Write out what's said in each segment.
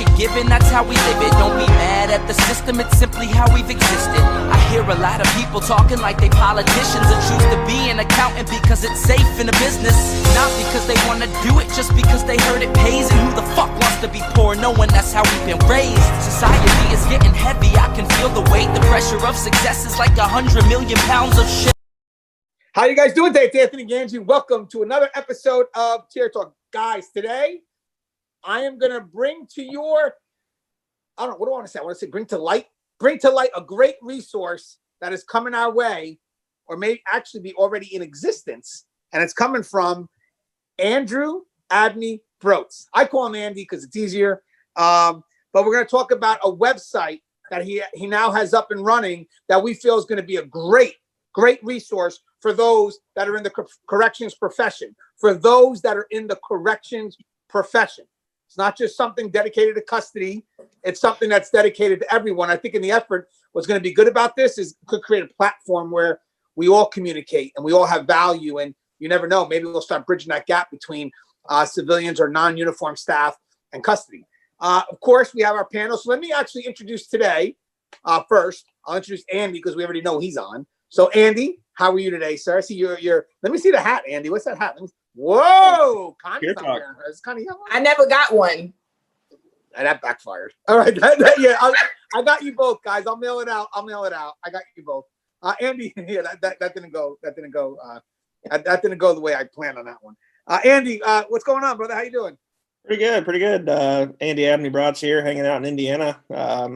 you're given, that's how we live it. Don't be mad at the system, it's simply how we've existed. I hear a lot of people talking like they politicians and choose to be an accountant because it's safe in a business. Not because they want to do it, just because they heard it pays. And who the fuck wants to be poor knowing that's how we've been raised? Society is getting heavy, I can feel the weight. The pressure of success is like 100 million pounds of shit. How you guys doing today? It's Anthony Ganji. Welcome to another episode of Tier Talk. Guys, today I am going to bring to your, I don't know, what do I want to say? I want to say bring to light a great resource that is coming our way, or may actually be already in existence. And it's coming from Andrew Abney Broats. I call him Andy because it's easier. But we're going to talk about a website that he now has up and running that we feel is going to be a great resource for those that are in the corrections profession, for those that are in the corrections profession. It's not just something dedicated to custody. It's something that's dedicated to everyone. I think in the effort, what's going to be good about this is could create a platform where we all communicate and we all have value. And you never know, maybe we'll start bridging that gap between civilians or non-uniform staff and custody. Of course, we have our panel. So let me actually introduce today. First, I'll introduce Andy because we already know he's on. So Andy, how are you today, sir? I see you're let me see the hat, Andy. What's that hat? Whoa, Connie's not wearing hers. Connie, I never got one. And that backfired. All right, yeah, I got you both, guys. I'll mail it out. I got you both. Andy, yeah, that didn't go. That didn't go the way I planned on that one. Andy, what's going on, brother? How you doing? Pretty good. Andy Abney Broats here, hanging out in Indiana.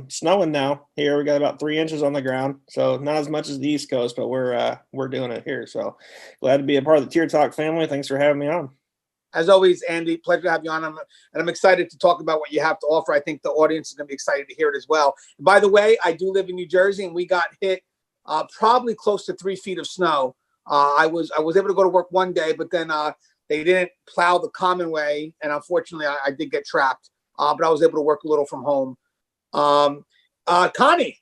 Snowing now here. We got about 3 inches on the ground, so not as much as the East Coast, but we're doing it here. So glad to be a part of the Tier Talk family. Thanks for having me on. As always, Andy, pleasure to have you on. I'm excited to talk about what you have to offer. I think the audience is going to be excited to hear it as well. And by the way, I do live in New Jersey, and we got hit probably close to 3 feet of snow. I was able to go to work one day, but then they didn't plow the common way, and unfortunately, I did get trapped. But I was able to work a little from home. Connie,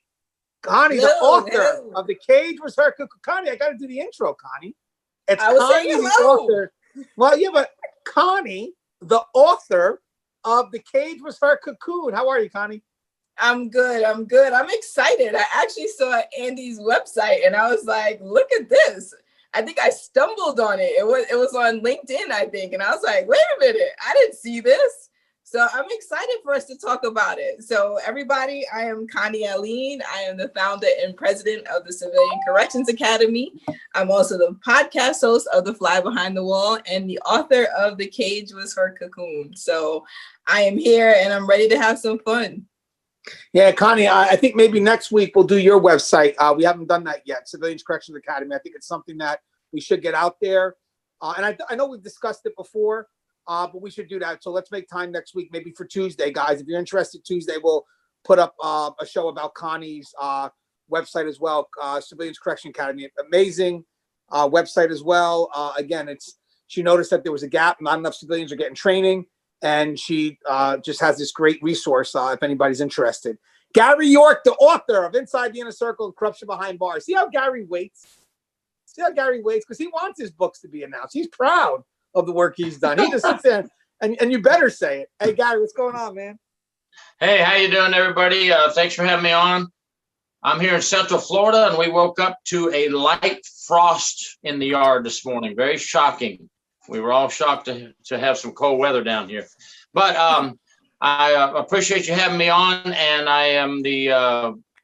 the author of The Cage Was Her Cocoon. Connie, I got to do the intro, Connie. It's Connie, the author. Well, yeah, but Connie, the author of The Cage Was Her Cocoon. How are you, Connie? I'm good. I'm excited. I actually saw Andy's website, and I was like, look at this. I think I stumbled on it. It was on LinkedIn, I think. And I was like, wait a minute, I didn't see this. So I'm excited for us to talk about it. So everybody, I am Connie Aline. I am the founder and president of the Civilian Corrections Academy. I'm also the podcast host of The Fly Behind the Wall and the author of The Cage Was Her Cocoon. So I am here and I'm ready to have some fun. Yeah, Connie, I think maybe next week we'll do your website. We haven't done that yet, Civilians Corrections Academy. I think it's something that we should get out there. And I know we've discussed it before, but we should do that. So let's make time next week, maybe for Tuesday, guys. If you're interested, Tuesday we'll put up a show about Connie's website as well, Civilians Correction Academy. Amazing website as well. Again, she noticed that there was a gap. Not enough civilians are getting training. And she just has this great resource if anybody's interested. Gary York, the author of Inside the Inner Circle and Corruption Behind Bars. See how Gary waits? Because he wants his books to be announced. He's proud of the work he's done. He just sits there and you better say it. Hey, Gary, what's going on, man? Hey, how you doing, everybody? Thanks for having me on. I'm here in Central Florida, and we woke up to a light frost in the yard this morning. Very shocking. We were all shocked to have some cold weather down here. But I appreciate you having me on. And I am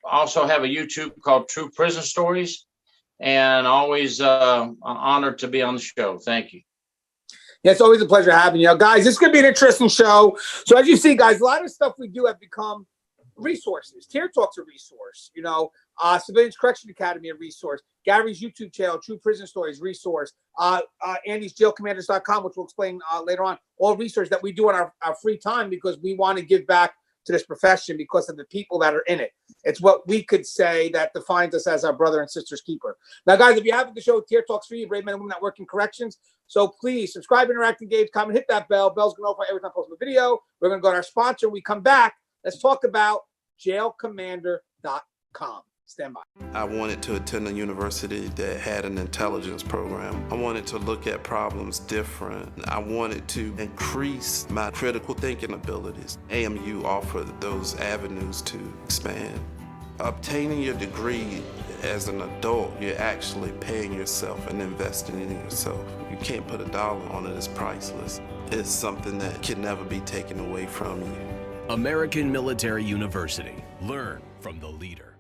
also have a YouTube called True Prison Stories. And always honored to be on the show. Thank you. Yeah, it's always a pleasure having you. Guys, this is going to be an interesting show. So as you see, guys, a lot of stuff we do have become resources. Tier Talk's a resource. Civilians Correction Academy, a resource. Gary's YouTube channel, True Prison Stories, resource. Andy's jailcommanders.com, which we'll explain later on. All resources that we do in our free time because we want to give back to this profession because of the people that are in it. It's what we could say that defines us as our brother and sister's keeper. Now, guys, if you haven't, the show Tier Talks for you, brave men and women that work in corrections. So please subscribe, interact, engage, comment, hit that bell. Bell's going to notify every time I post a video. We're going to go to our sponsor. When we come back, let's talk about jailcommander.com. Stand by. I wanted to attend a university that had an intelligence program. I wanted to look at problems different. I wanted to increase my critical thinking abilities. AMU offered those avenues to expand. Obtaining your degree as an adult, you're actually paying yourself and investing in yourself. You can't put a dollar on it, it's priceless. It's something that can never be taken away from you. American Military University. Learn from the leader.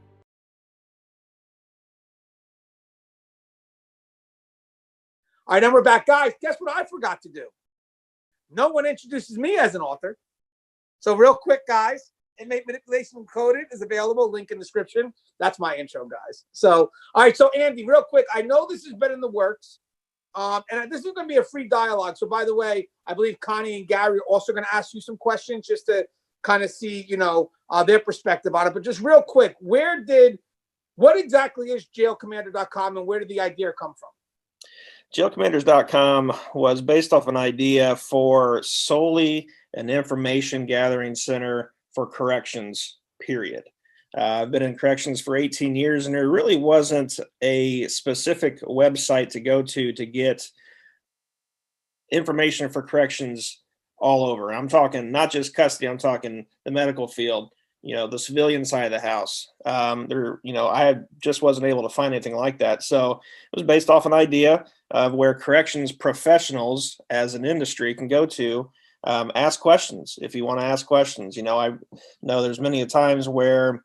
All right, then we're back. Guys, guess what I forgot to do? No one introduces me as an author. So real quick, guys, Inmate Manipulation Decoded is available, link in the description. That's my intro, guys. So, all right, so Andy, real quick, I know this has been in the works, and this is going to be a free dialogue. So by the way, I believe Connie and Gary are also going to ask you some questions just to kind of see, their perspective on it. But just real quick, what exactly is jailcommander.com and where did the idea come from? Jailcommanders.com was based off an idea for solely an information gathering center for corrections, period. I've been in corrections for 18 years, and there really wasn't a specific website to go to get information for corrections all over. I'm talking not just custody, I'm talking the medical field, the civilian side of the house. I just wasn't able to find anything like that. So it was based off an idea of where corrections professionals as an industry can go to ask questions. If you want to ask questions, I know there's many times where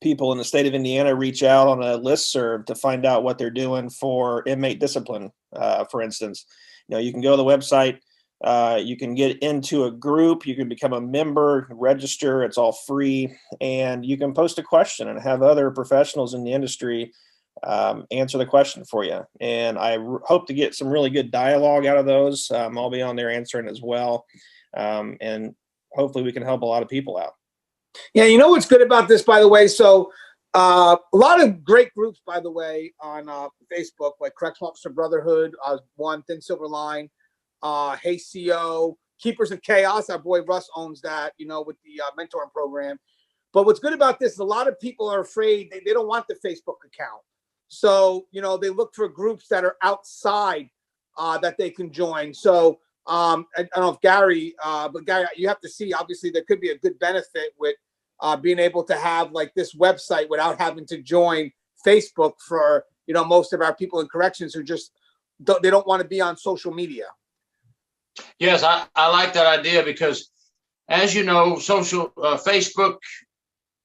people in the state of Indiana reach out on a listserv to find out what they're doing for inmate discipline. For instance, you can go to the website, you can get into a group, you can become a member, register, it's all free, and you can post a question and have other professionals in the industry answer the question for you. And I hope to get some really good dialogue out of those. I'll be on there answering as well. And hopefully we can help a lot of people out. Yeah, what's good about this, by the way? So a lot of great groups, by the way, on Facebook, like Correctional Officer Brotherhood, one, Thin Silver Line, Hey CO, Keepers of Chaos. Our boy Russ owns that, with the mentoring program. But what's good about this is a lot of people are afraid. They don't want the Facebook account. So, they look for groups that are outside that they can join. So I don't know if Gary, but Gary, you have to see, obviously, there could be a good benefit with being able to have like this website without having to join Facebook for, most of our people in corrections who just, they don't want to be on social media. Yes, I like that idea because, as you know, Facebook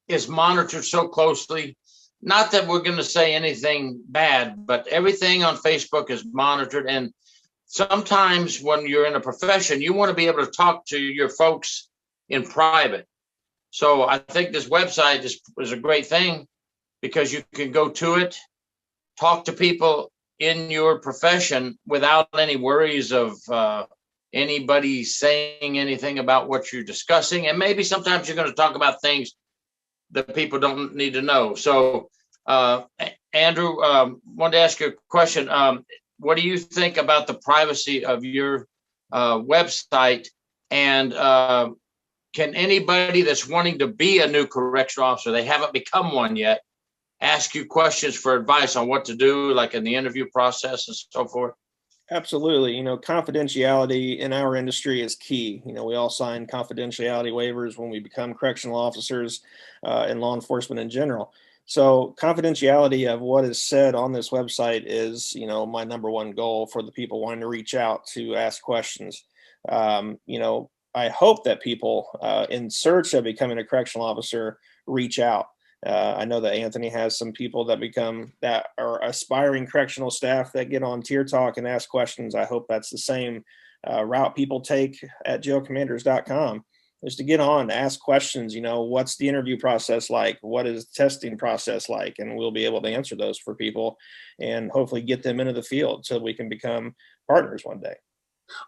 is monitored so closely. Not that we're going to say anything bad, but everything on Facebook is monitored. And sometimes when you're in a profession, you want to be able to talk to your folks in private. So I think this website is a great thing because you can go to it, talk to people in your profession without any worries of anybody saying anything about what you're discussing. And maybe sometimes you're going to talk about things that people don't need to know. So, Andrew, wanted to ask you a question. What do you think about the privacy of your website? And can anybody that's wanting to be a new correctional officer, they haven't become one yet, ask you questions for advice on what to do, like in the interview process and so forth? Absolutely. Confidentiality in our industry is key. We all sign confidentiality waivers when we become correctional officers and law enforcement in general. So confidentiality of what is said on this website is, my number one goal for the people wanting to reach out to ask questions. I hope that people in search of becoming a correctional officer reach out. I know that Anthony has some people that are aspiring correctional staff that get on Tier Talk and ask questions. I hope that's the same route people take at jailcommanders.com, is to get on, to ask questions. What's the interview process like? What is the testing process like? And we'll be able to answer those for people and hopefully get them into the field so we can become partners one day.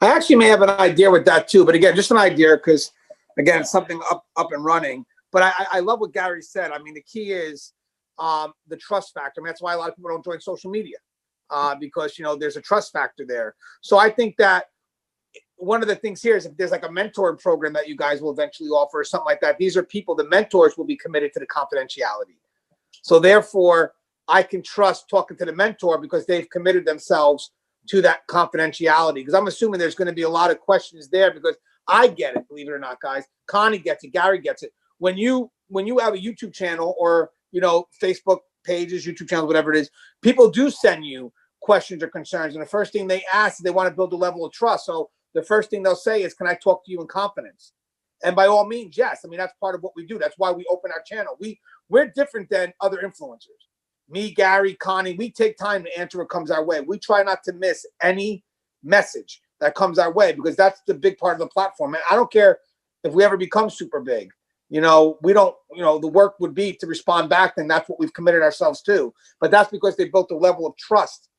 I actually may have an idea with that too, but again, just an idea because, again, it's something up and running. But I love what Gary said. I mean, the key is the trust factor. I mean, that's why a lot of people don't join social media because, there's a trust factor there. So I think that one of the things here is if there's like a mentoring program that you guys will eventually offer or something like that, these are people, the mentors will be committed to the confidentiality. So therefore, I can trust talking to the mentor because they've committed themselves to that confidentiality. Because I'm assuming there's going to be a lot of questions there because I get it, believe it or not, guys. Connie gets it, Gary gets it. When you have a YouTube channel or Facebook pages, YouTube channels, whatever it is, people do send you questions or concerns, and the first thing they ask is they want to build a level of trust. So the first thing they'll say is, "Can I talk to you in confidence?" And by all means, yes. I mean, that's part of what we do. That's why we open our channel. We're different than other influencers. Me, Gary, Connie, we take time to answer what comes our way. We try not to miss any message that comes our way because that's the big part of the platform. And I don't care if we ever become super big. We don't, the work would be to respond back, and that's what we've committed ourselves to. But that's because they built a level of trust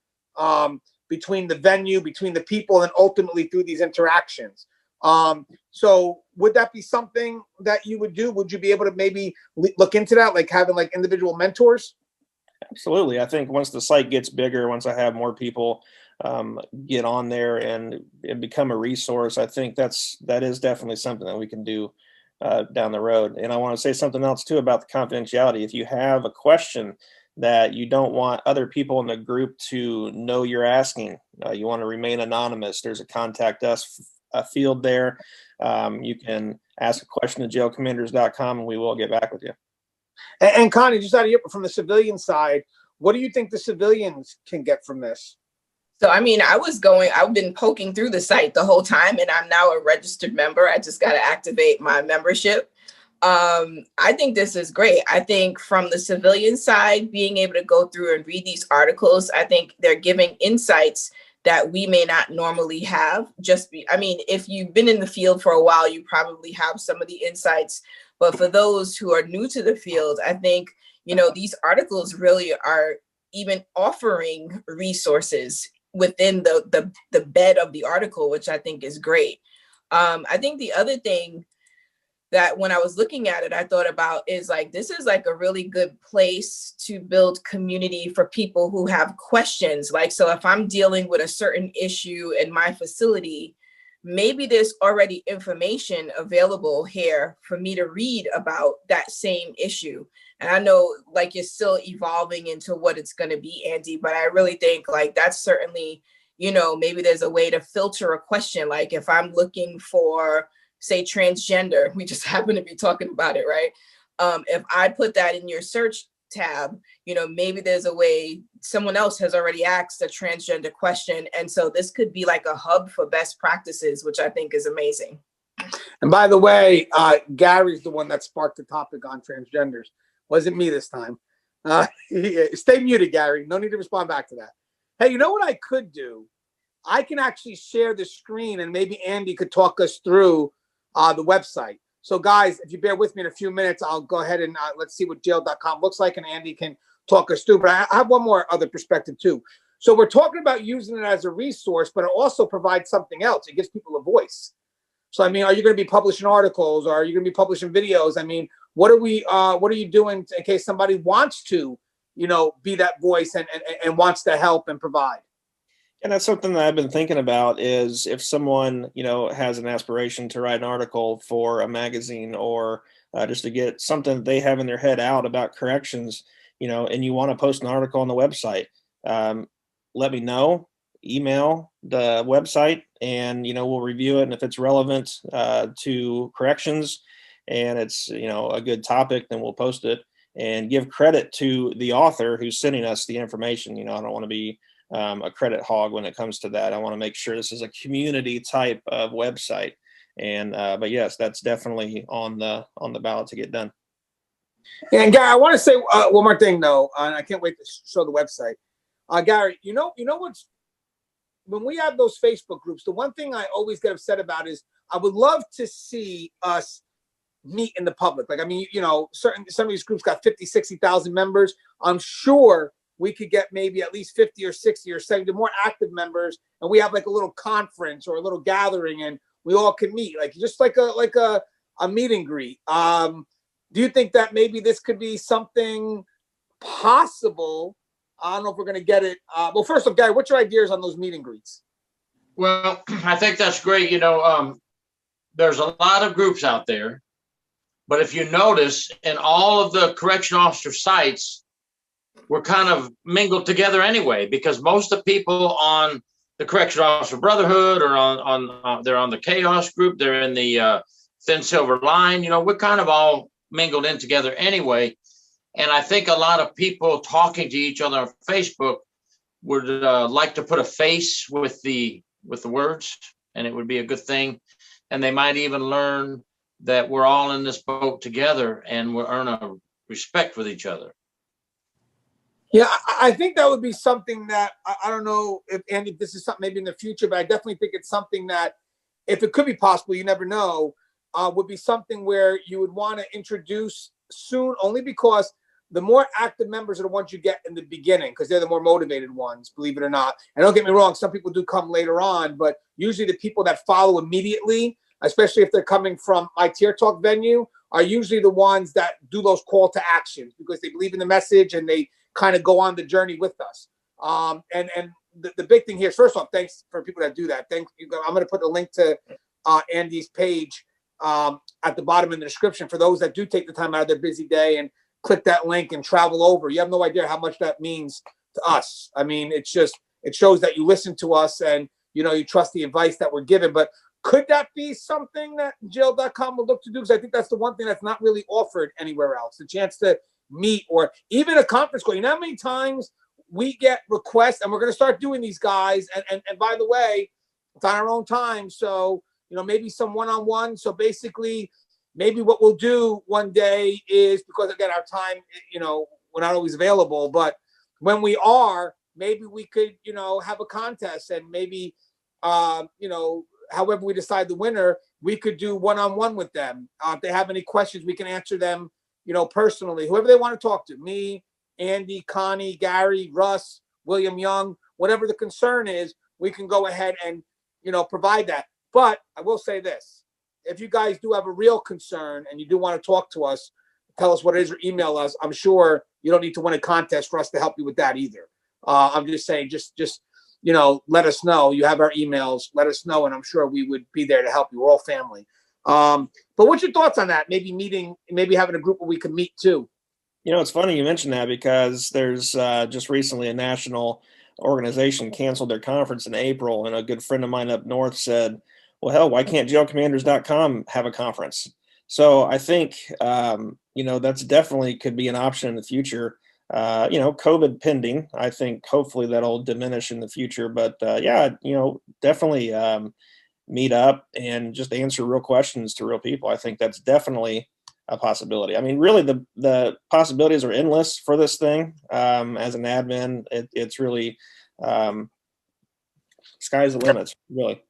between the venue, between the people, and ultimately through these interactions. So would that be something that you would do? Would you be able to maybe look into that, like having like individual mentors? Absolutely. I think once the site gets bigger, once I have more people get on there and become a resource, I think that is definitely something that we can do down the road. And I want to say something else too about the confidentiality. If you have a question that you don't want other people in the group to know you're asking, you want to remain anonymous, there's a contact us field there. You can ask a question at jailcommanders.com and we will get back with you. And Connie, just out of from the civilian side, what do you think the civilians can get from this? So, I mean, I've been poking through the site the whole time, and I'm now a registered member. I just got to activate my membership. I think this is great. I think from the civilian side, being able to go through and read these articles, I think they're giving insights that we may not normally have. If you've been in the field for a while, you probably have some of the insights. But for those who are new to the field, I think, these articles really are even offering resources within the bed of the article, which I think is great. I think the other thing that when I was looking at it, I thought about is like, this is like a really good place to build community for people who have questions. Like, so if I'm dealing with a certain issue in my facility, maybe there's already information available here for me to read about that same issue. And I know like you're still evolving into what it's going to be, Andy, but I really think like that's certainly, maybe there's a way to filter a question. Like if I'm looking for, say, transgender, we just happen to be talking about it, right? If I put that in your search tab, maybe there's a way someone else has already asked a transgender question. And so this could be like a hub for best practices, which I think is amazing. And by the way, Gary's the one that sparked the topic on transgenders. Wasn't me this time. Stay muted, Gary. No need to respond back to that. Hey, you know what I could do? I can actually share the screen and maybe Andy could talk us through the website. So guys, if you bear with me in a few minutes, I'll go ahead and let's see what jail.com looks like and Andy can talk us through. But I have one more other perspective too. So we're talking about using it as a resource, but it also provides something else. It gives people a voice. So, I mean, are you going to be publishing articles or are you going to be publishing videos? I mean, what are you doing in case somebody wants to, be that voice and wants to help and provide? And that's something that I've been thinking about is if someone, has an aspiration to write an article for a magazine or just to get something that they have in their head out about corrections, and you want to post an article on the website, let me know, email the website and, we'll review it. And if it's relevant to corrections and it's, a good topic, then we'll post it and give credit to the author who's sending us the information. I don't want to be a credit hog when it comes to that. I want to make sure this is a community type of website. And but yes, that's definitely on the ballot to get done. And Gary, I want to say one more thing though, and I can't wait to show the website. Gary, what's when we have those Facebook groups, the one thing I always get upset about is I would love to see us meet in the public. Like, I mean, some of these groups got 50, 60,000 members. I'm sure we could get maybe at least 50 or 60 or 70 more active members. And we have like a little conference or a little gathering and we all can meet, like just like a meet and greet. Do you think that maybe this could be something possible? I don't know if we're going to get it. Well, first off, Gary, what's your ideas on those meet and greets? Well, I think that's great. There's a lot of groups out there, but if you notice in all of the correction officer sites, we're kind of mingled together anyway, because most of the people on the Correctional Officer Brotherhood or they're on the Chaos group, they're in the Thin Silver Line, we're kind of all mingled in together anyway. And I think a lot of people talking to each other on Facebook would like to put a face with the words, and it would be a good thing. And they might even learn that we're all in this boat together and we'll earn a respect with each other. Yeah, I think that would be something that I don't know if, Andy, if this is something maybe in the future, but I definitely think it's something that, if it could be possible, you never know, would be something where you would want to introduce soon, only because the more active members are the ones you get in the beginning, because they're the more motivated ones, believe it or not. And don't get me wrong, some people do come later on, but usually the people that follow immediately, especially if they're coming from my Tier Talk venue, are usually the ones that do those call to actions because they believe in the message and they kind of go on the journey with us. And the big thing here is, first off, thanks for people that do that. Thank you. I'm going to put a link to Andy's page at the bottom in the description for those that do take the time out of their busy day and click that link and travel over. You have no idea how much that means to us. I mean, it shows that you listen to us and, you trust the advice that we're given. But could that be something that jail.com will look to do? Because I think that's the one thing that's not really offered anywhere else, the chance to meet or even a conference call. You know how many times we get requests, and we're going to start doing these, guys. And by the way, it's on our own time. So, maybe some one-on-one. So basically, maybe what we'll do one day is, because again, our time, we're not always available, but when we are, maybe we could, have a contest and maybe, however we decide the winner, we could do one-on-one with them. If they have any questions, we can answer them, personally, whoever they want to talk to, me, Andy, Connie, Gary, Russ, William Young, whatever the concern is, we can go ahead and, provide that. But I will say this, if you guys do have a real concern and you do want to talk to us, tell us what it is or email us. I'm sure you don't need to win a contest for us to help you with that either. I'm just saying, just let us know. You have our emails, let us know, and I'm sure we would be there to help you. We're all family. But what's your thoughts on that? Maybe having a group where we can meet too. It's funny you mentioned that, because there's just recently a national organization canceled their conference in April, and a good friend of mine up north said, well, hell, why can't jailcommanders.com have a conference? So I think, that's definitely could be an option in the future. COVID pending, I think hopefully that'll diminish in the future. But definitely meet up and just answer real questions to real people. I think that's definitely a possibility. I mean, really, the possibilities are endless for this thing. As an admin, it's really sky's the limits, really.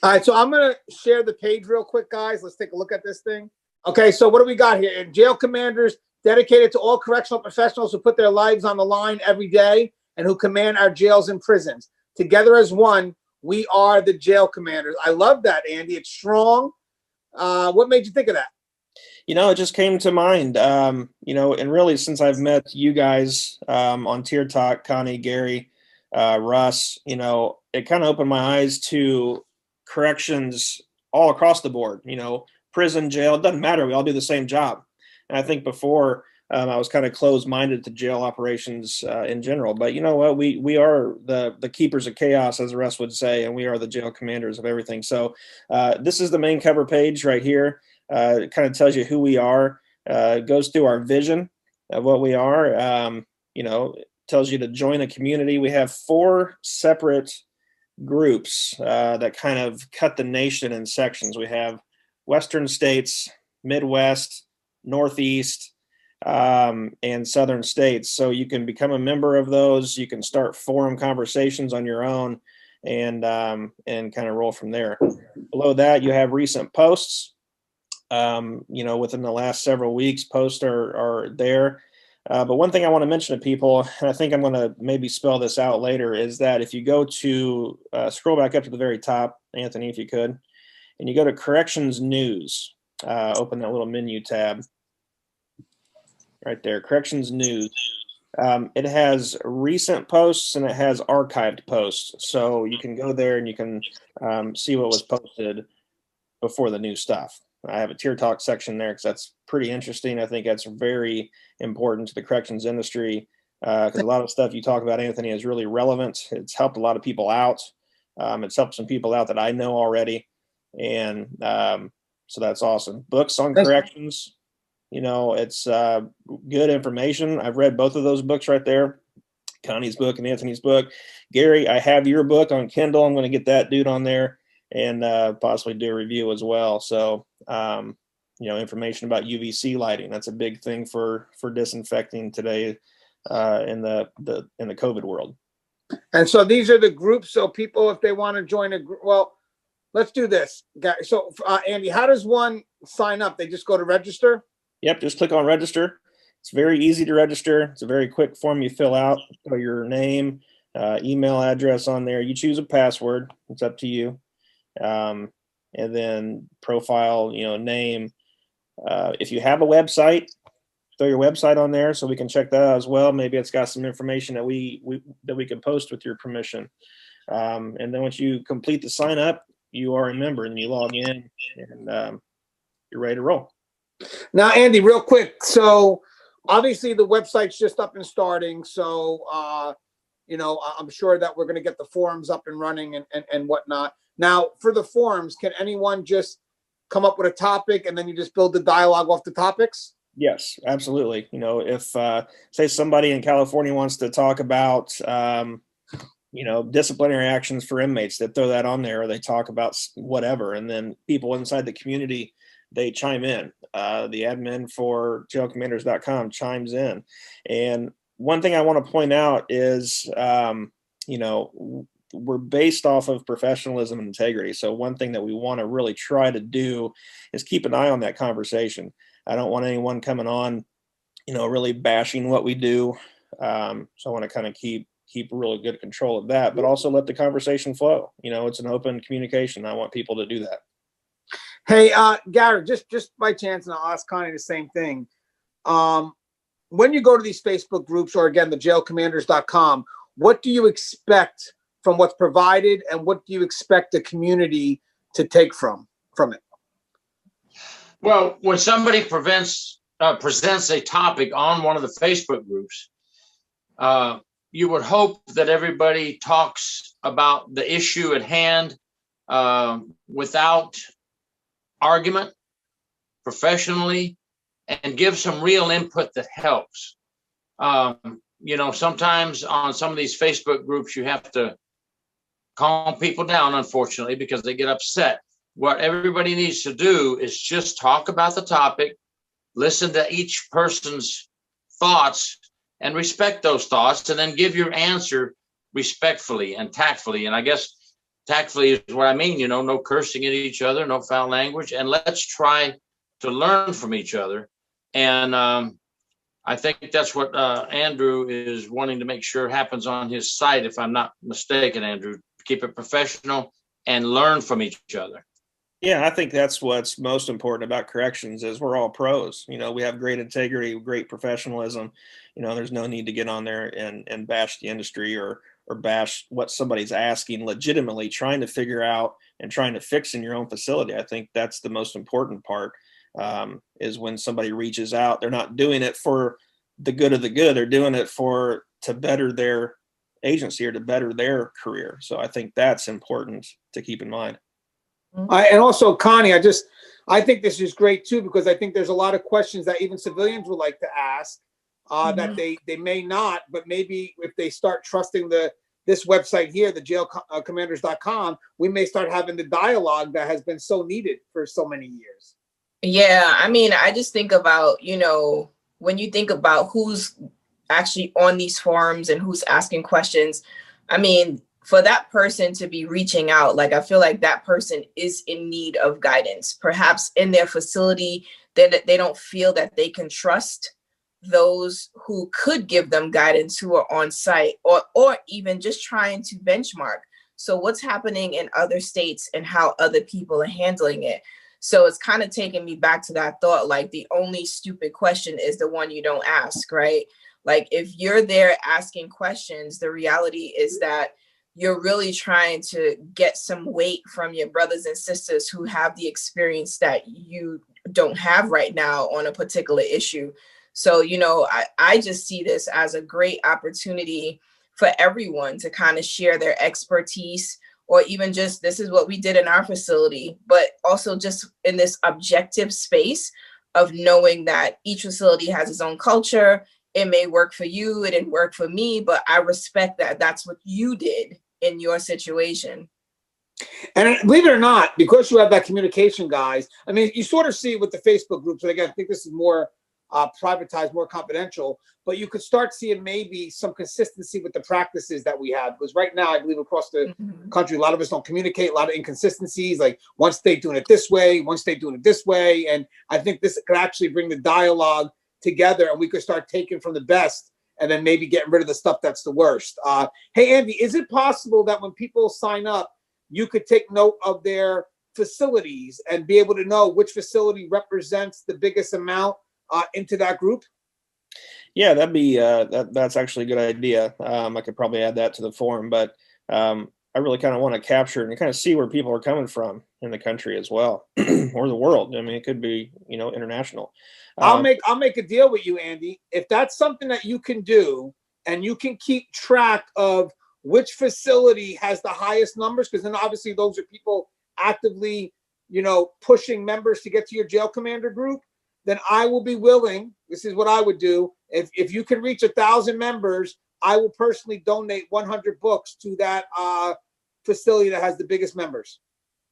All right, so I'm going to share the page real quick, guys. Let's take a look at this thing. Okay, so what do we got here? Jail Commanders, dedicated to all correctional professionals who put their lives on the line every day and who command our jails and prisons. Together as one, we are the Jail Commanders. I love that, Andy. It's strong. What made you think of that? It just came to mind, and really since I've met you guys on Tier Talk, Connie, Gary, Russ, it kind of opened my eyes to corrections all across the board, prison, jail, it doesn't matter. We all do the same job. And I think before I was kind of closed-minded to jail operations in general, but you know what, we are the keepers of chaos, as the rest would say, and we are the jail commanders of everything. So this is the main cover page right here. It kind of tells you who we are. It goes through our vision of what we are. It tells you to join a community. We have 4 separate groups that kind of cut the nation in sections. We have Western states, Midwest, Northeast, and Southern states. So you can become a member of those. You can start forum conversations on your own and kind of roll from there. Below that, you have recent posts. Within the last several weeks, posts are there. But one thing I want to mention to people, and I think I'm going to maybe spell this out later, is that if you go to scroll back up to the very top, Anthony, if you could, and you go to Corrections News, open that little menu tab right there, Corrections News. It has recent posts and it has archived posts. So you can go there and you can see what was posted before the new stuff. I have a Tier Talk section there because that's pretty interesting. I think that's very important to the corrections industry. because a lot of stuff you talk about, Anthony, is really relevant. It's helped a lot of people out. It's helped some people out that I know already. And so that's awesome. Books on corrections, it's good information. I've read both of those books right there, Connie's book and Anthony's book. Gary, I have your book on Kindle. I'm going to get that dude on there and possibly do a review as well. So, information about UVC lighting. That's a big thing for disinfecting today in the COVID world. And so these are the groups. So people, if they want to join a group, well, let's do this. So Andy, how does one sign up? They just go to register? Yep, just click on register. It's very easy to register. It's a very quick form you fill out. Put your name, email address on there. You choose a password. It's up to you. And then profile, name. If you have a website, throw your website on there so we can check that out as well. Maybe it's got some information that we can post with your permission. And then once you complete the sign up, you are a member and you log in and you're ready to roll. Now, Andy, real quick. So obviously the website's just up and starting. So, I'm sure that we're going to get the forums up and running and whatnot. Now, for the forums, can anyone just come up with a topic and then you just build the dialogue off the topics? Yes, absolutely. If say somebody in California wants to talk about, disciplinary actions for inmates, they throw that on there, or they talk about whatever. And then people inside the community, they chime in. The admin for jailcommanders.com chimes in. And one thing I want to point out is, we're based off of professionalism and integrity. So one thing that we want to really try to do is keep an eye on that conversation. I don't want anyone coming on, really bashing what we do. So I want to kind of keep really good control of that, but also let the conversation flow. It's an open communication. I want people to do that. Hey, Gary, just by chance, and I'll ask Connie the same thing. When you go to these Facebook groups, or again, the jailcommanders.com, what do you expect from what's provided, and what do you expect the community to take from it? Well, when somebody presents a topic on one of the Facebook groups, you would hope that everybody talks about the issue at hand without argument, professionally, and give some real input that helps. Sometimes on some of these Facebook groups, you have to calm people down, unfortunately, because they get upset. What everybody needs to do is just talk about the topic, listen to each person's thoughts, and respect those thoughts, and then give your answer respectfully and tactfully. And I guess tactfully is what I mean, no cursing at each other, no foul language, and let's try to learn from each other. And I think that's what Andrew is wanting to make sure happens on his site, if I'm not mistaken, Andrew. Keep it professional and learn from each other. Yeah, I think that's what's most important about corrections is we're all pros. We have great integrity, great professionalism. There's no need to get on there and bash the industry or bash what somebody's asking, legitimately trying to figure out and trying to fix in your own facility. I think that's the most important part, is when somebody reaches out, they're not doing it for the good of the good. They're doing it to better their agency or to better their career. So I think that's important to keep in mind. And also, Connie, I think this is great too, because I think there's a lot of questions that even civilians would like to ask that they may not, but maybe if they start trusting this website here, the jailcommanders.com, we may start having the dialogue that has been so needed for so many years. Yeah, I just think about, when you think about who's actually on these forums and who's asking questions, for that person to be reaching out, I feel like that person is in need of guidance. Perhaps in their facility, that they don't feel that they can trust those who could give them guidance, who are on site, or even just trying to benchmark. So what's happening in other states and how other people are handling it. So it's kind of taking me back to that thought, the only stupid question is the one you don't ask, right? If you're there asking questions, the reality is that you're really trying to get some weight from your brothers and sisters who have the experience that you don't have right now on a particular issue. So, I just see this as a great opportunity for everyone to kind of share their expertise, or even just, this is what we did in our facility, but also just in this objective space of knowing that each facility has its own culture. It may work for you, it didn't work for me, but I respect that that's what you did in your situation. And believe it or not, because you have that communication, guys, I mean, you sort of see with the Facebook groups, and again, I think this is more privatized, more confidential, but you could start seeing maybe some consistency with the practices that we have. Because right now, I believe across the country, a lot of us don't communicate, a lot of inconsistencies, like one state doing it this way, one state doing it this way. And I think this could actually bring the dialogue together, and we could start taking from the best and then maybe getting rid of the stuff that's the worst. Hey, Andy, is it possible that when people sign up, you could take note of their facilities and be able to know which facility represents the biggest amount into that group? Yeah, that'd be that's actually a good idea. I could probably add that to the form, but I really kind of want to capture and kind of see where people are coming from in the country as well, or the world. I mean, it could be, international. I'll make a deal with you, Andy. If that's something that you can do, and you can keep track of which facility has the highest numbers, because then obviously those are people actively, pushing members to get to your jail commander group, then I will be willing. This is what I would do. If you can reach 1,000 members, I will personally donate 100 books to that facility that has the biggest members.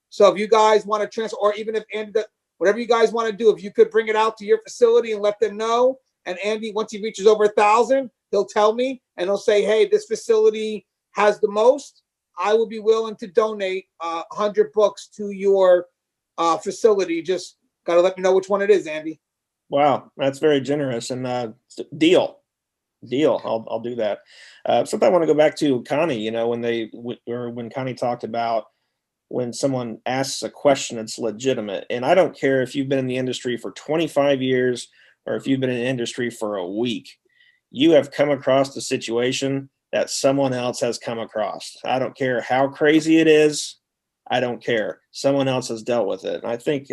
So if you guys want to transfer, or even if Andy, whatever you guys want to do, if you could bring it out to your facility and let them know, and Andy, once he reaches over 1,000, he'll tell me and he'll say, hey, this facility has the most. I will be willing to donate 100 books to your facility. Just got to let me know which one it is, Andy. Wow, that's very generous, and deal. I'll do that. Something I want to go back to Connie. When Connie talked about when someone asks a question that's legitimate, and I don't care if you've been in the industry for 25 years or if you've been in the industry for a week, you have come across the situation that someone else has come across. I don't care how crazy it is. I don't care. Someone else has dealt with it. And I think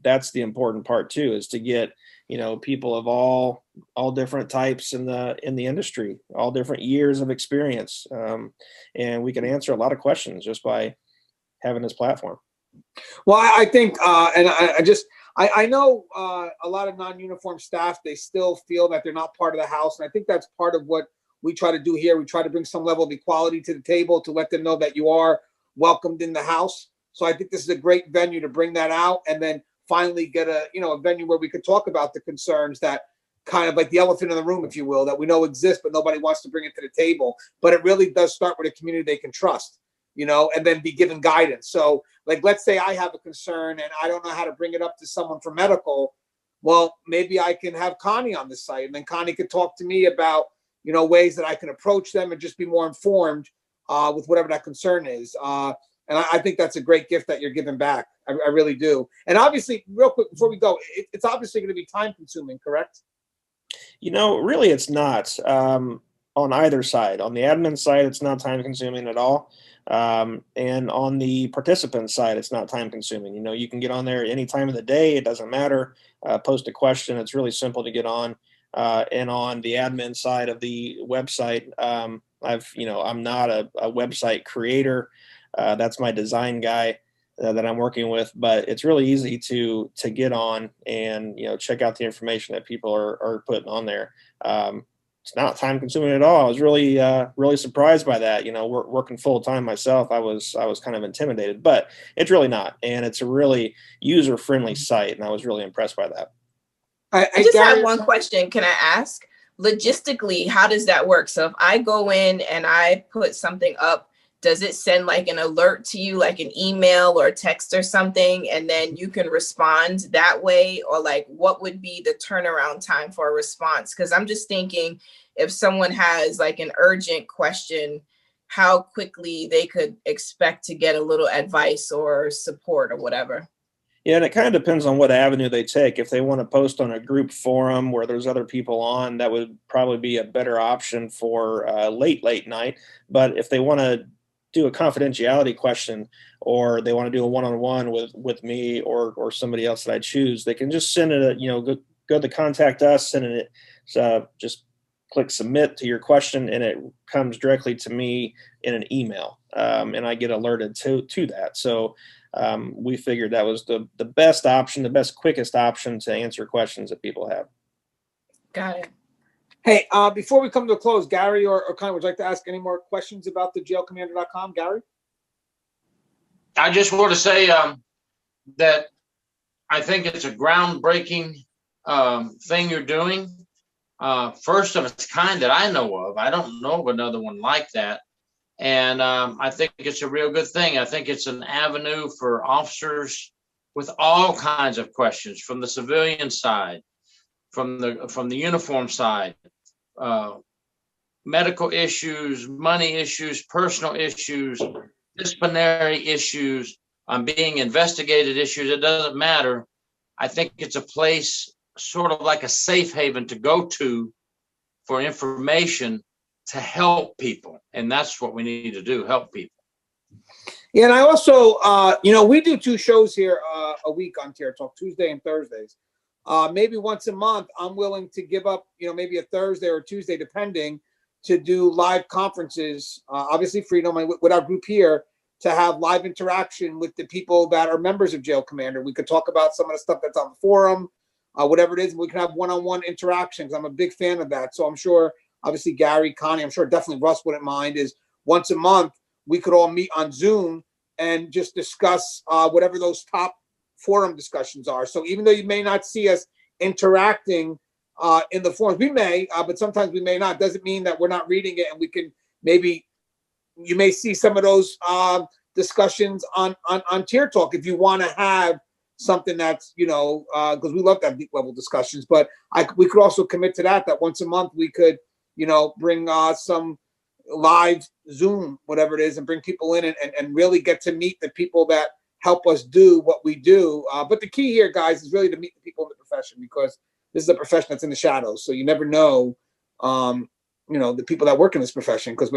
that's the important part too, is to get, people of all different types in the industry, all different years of experience. And we can answer a lot of questions just by having this platform. Well, I think, and I know a lot of non-uniform staff, they still feel that they're not part of the house. And I think that's part of what we try to do here. We try to bring some level of equality to the table to let them know that you are welcomed in the house. So I think this is a great venue to bring that out, and then finally get a venue where we could talk about the concerns that kind of like the elephant in the room, if you will, that we know exist, but nobody wants to bring it to the table. But it really does start with a community they can trust, and then be given guidance. So like, let's say I have a concern and I don't know how to bring it up to someone for medical. Well, maybe I can have Connie on the site, and then Connie could talk to me about, ways that I can approach them and just be more informed with whatever that concern is. And I think that's a great gift that you're giving back. I really do. And obviously, real quick before we go, it's obviously going to be time consuming, correct? Really, it's not on either side. On the admin side, it's not time consuming at all. And on the participant side, it's not time consuming. You can get on there any time of the day. It doesn't matter. Post a question. It's really simple to get on. And on the admin side of the website, I'm not a website creator. That's my design guy that I'm working with, but it's really easy to get on and, check out the information that people are putting on there. It's not time consuming at all. I was really surprised by that. Working full time myself, I was kind of intimidated, but it's really not. And it's a really user friendly site. And I was really impressed by that. I just have one question. Can I ask? Logistically, how does that work? So if I go in and I put something up, does it send like an alert to you, like an email or text or something, and then you can respond that way? Or like, what would be the turnaround time for a response? Because I'm just thinking, if someone has like an urgent question, how quickly they could expect to get a little advice or support or whatever. Yeah, and it kind of depends on what avenue they take. If they want to post on a group forum where there's other people on, that would probably be a better option for late night. But if they want to do a confidentiality question, or they want to do a one-on-one with me or somebody else that I choose, they can just send it, go to contact us, and it just click submit to your question, and it comes directly to me in an email, and I get alerted to that. So we figured that was the best option, the best, quickest option to answer questions that people have. Got it. Hey, before we come to a close, Gary or Connie, would you like to ask any more questions about the jailcommander.com, Gary? I just want to say that I think it's a groundbreaking thing you're doing. First of its kind that I know of. I don't know of another one like that. And I think it's a real good thing. I think it's an avenue for officers with all kinds of questions, from the civilian side, from the uniform side, medical issues, money issues, personal issues, disciplinary issues, being investigated issues. It doesn't matter. I think it's a place sort of like a safe haven to go to for information to help people. And that's what we need to do, help people. Yeah, and I also, we do 2 shows here a week on Tier Talk, Tuesday and Thursdays. Maybe once a month, I'm willing to give up, maybe a Thursday or Tuesday, depending, to do live conferences, obviously Freedom, with our group here, to have live interaction with the people that are members of Jail Commander. We could talk about some of the stuff that's on the forum, whatever it is. We can have one-on-one interactions. I'm a big fan of that. So I'm sure, obviously, Gary, Connie, I'm sure definitely Russ wouldn't mind, is once a month, we could all meet on Zoom and just discuss whatever those top forum discussions are. So even though you may not see us interacting in the forums, we may, but sometimes we may not. Doesn't mean that we're not reading it, and we can maybe, you may see some of those discussions on Tier Talk if you want to have something that's, because we love to have deep level discussions, but we could also commit to that once a month we could, bring some live Zoom, whatever it is, and bring people in and really get to meet the people that help us do what we do. But the key here, guys, is really to meet the people in the profession, because this is a profession that's in the shadows. So you never know, the people that work in this profession, because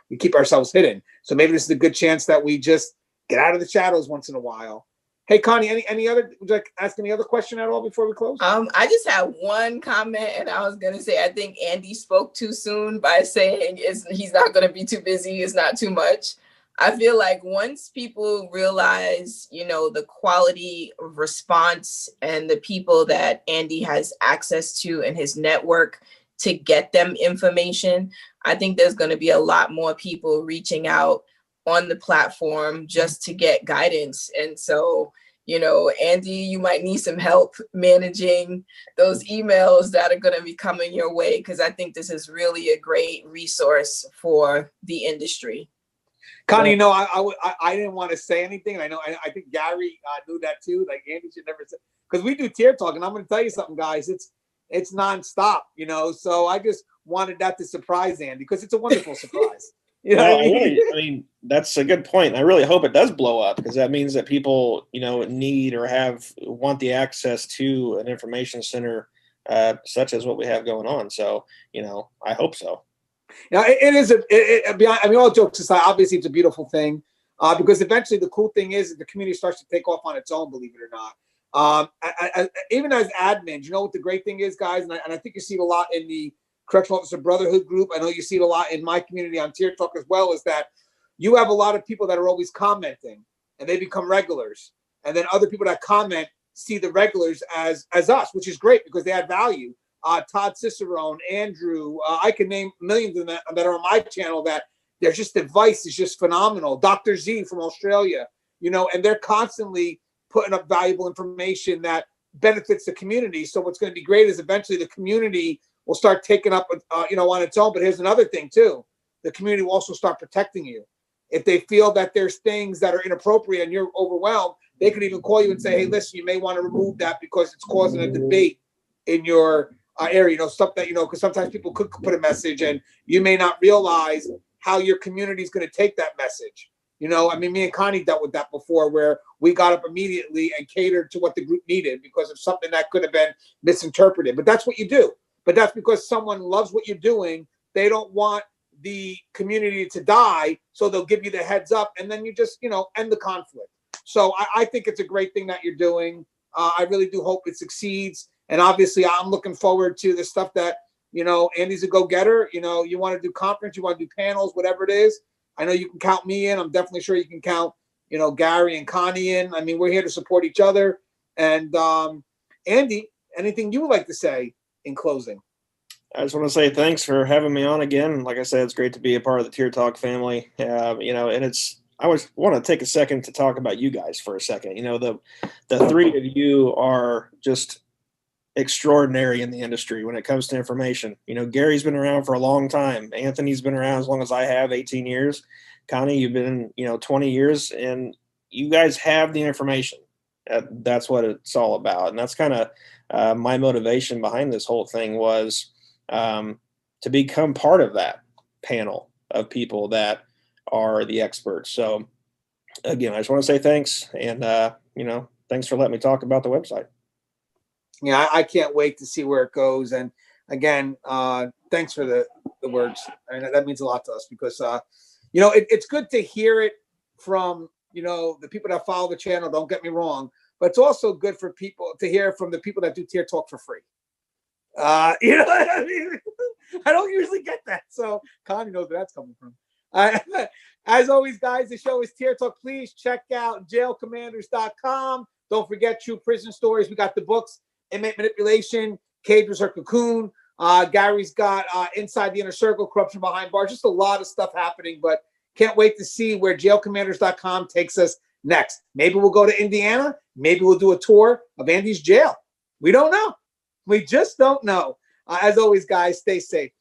we keep ourselves hidden. So maybe this is a good chance that we just get out of the shadows once in a while. Hey, Connie, any other, would you like to ask any other question at all before we close? I just have one comment, and I was going to say, I think Andy spoke too soon by saying he's not going to be too busy. It's not too much. I feel like once people realize, the quality of response and the people that Andy has access to in his network to get them information, I think there's going to be a lot more people reaching out on the platform just to get guidance. And so, Andy, you might need some help managing those emails that are going to be coming your way, because I think this is really a great resource for the industry. Connie, I didn't want to say anything. And I think Gary knew that too. Like, Andy should never say, because we do Tier Talk, and I'm going to tell you something, guys. It's nonstop, So I just wanted that to surprise Andy, because it's a wonderful surprise. I mean, that's a good point. I really hope it does blow up, because that means that people, need or want the access to an information center such as what we have going on. So, I hope so. It is all jokes aside, obviously it's a beautiful thing, because eventually the cool thing is that the community starts to take off on its own, believe it or not. Even as admins, what the great thing is, guys, and I think you see it a lot in the Correctional Officer Brotherhood group. I know you see it a lot in my community on Tier Talk as well, is that you have a lot of people that are always commenting, and they become regulars. And then other people that comment see the regulars as us, which is great, because they add value. Todd Cicerone, Andrew, I can name millions of them that are on my channel, that their just advice is just phenomenal. Dr. Z from Australia, and they're constantly putting up valuable information that benefits the community. So what's going to be great is eventually the community will start taking up, on its own. But here's another thing too. The community will also start protecting you. If they feel that there's things that are inappropriate and you're overwhelmed, they could even call you and say, hey, listen, you may want to remove that because it's causing a debate in your area, stuff that, because sometimes people could put a message and you may not realize how your community is going to take that message. Me and Connie dealt with that before, where we got up immediately and catered to what the group needed because of something that could have been misinterpreted. But that's what you do. But that's because someone loves what you're doing. They don't want the community to die, so they'll give you the heads up, and then you just, end the conflict. So I think it's a great thing that you're doing. I really do hope it succeeds. And obviously, I'm looking forward to the stuff that, Andy's a go-getter. You want to do conference, you want to do panels, whatever it is. I know you can count me in. I'm definitely sure you can count, Gary and Connie in. I mean, we're here to support each other. And Andy, anything you would like to say in closing? I just want to say thanks for having me on again. Like I said, it's great to be a part of the Tier Talk family. And I always want to take a second to talk about you guys for a second. The three of you are just extraordinary in the industry when it comes to information. Gary's been around for a long time. Anthony's been around as long as I have, 18 years. Connie, you've been, 20 years, and you guys have the information. That's what it's all about. And that's kind of my motivation behind this whole thing was to become part of that panel of people that are the experts. So again, I just want to say thanks. And, thanks for letting me talk about the website. Yeah, I can't wait to see where it goes. And again, thanks for the words. I mean, that means a lot to us because, it's good to hear it from, the people that follow the channel. Don't get me wrong, but it's also good for people to hear from the people that do Tier Talk for free. You know what I mean? I don't usually get that. So Connie knows where that's coming from. As always, guys, the show is Tier Talk. Please check out jailcommanders.com. Don't forget True Prison Stories. We got the books, Inmate Manipulation, Cage vs. Cocoon. Gary's got Inside the Inner Circle, Corruption Behind Bars. Just a lot of stuff happening, but can't wait to see where jailcommanders.com takes us next. Maybe we'll go to Indiana. Maybe we'll do a tour of Andy's jail. We don't know. We just don't know. As always, guys, stay safe.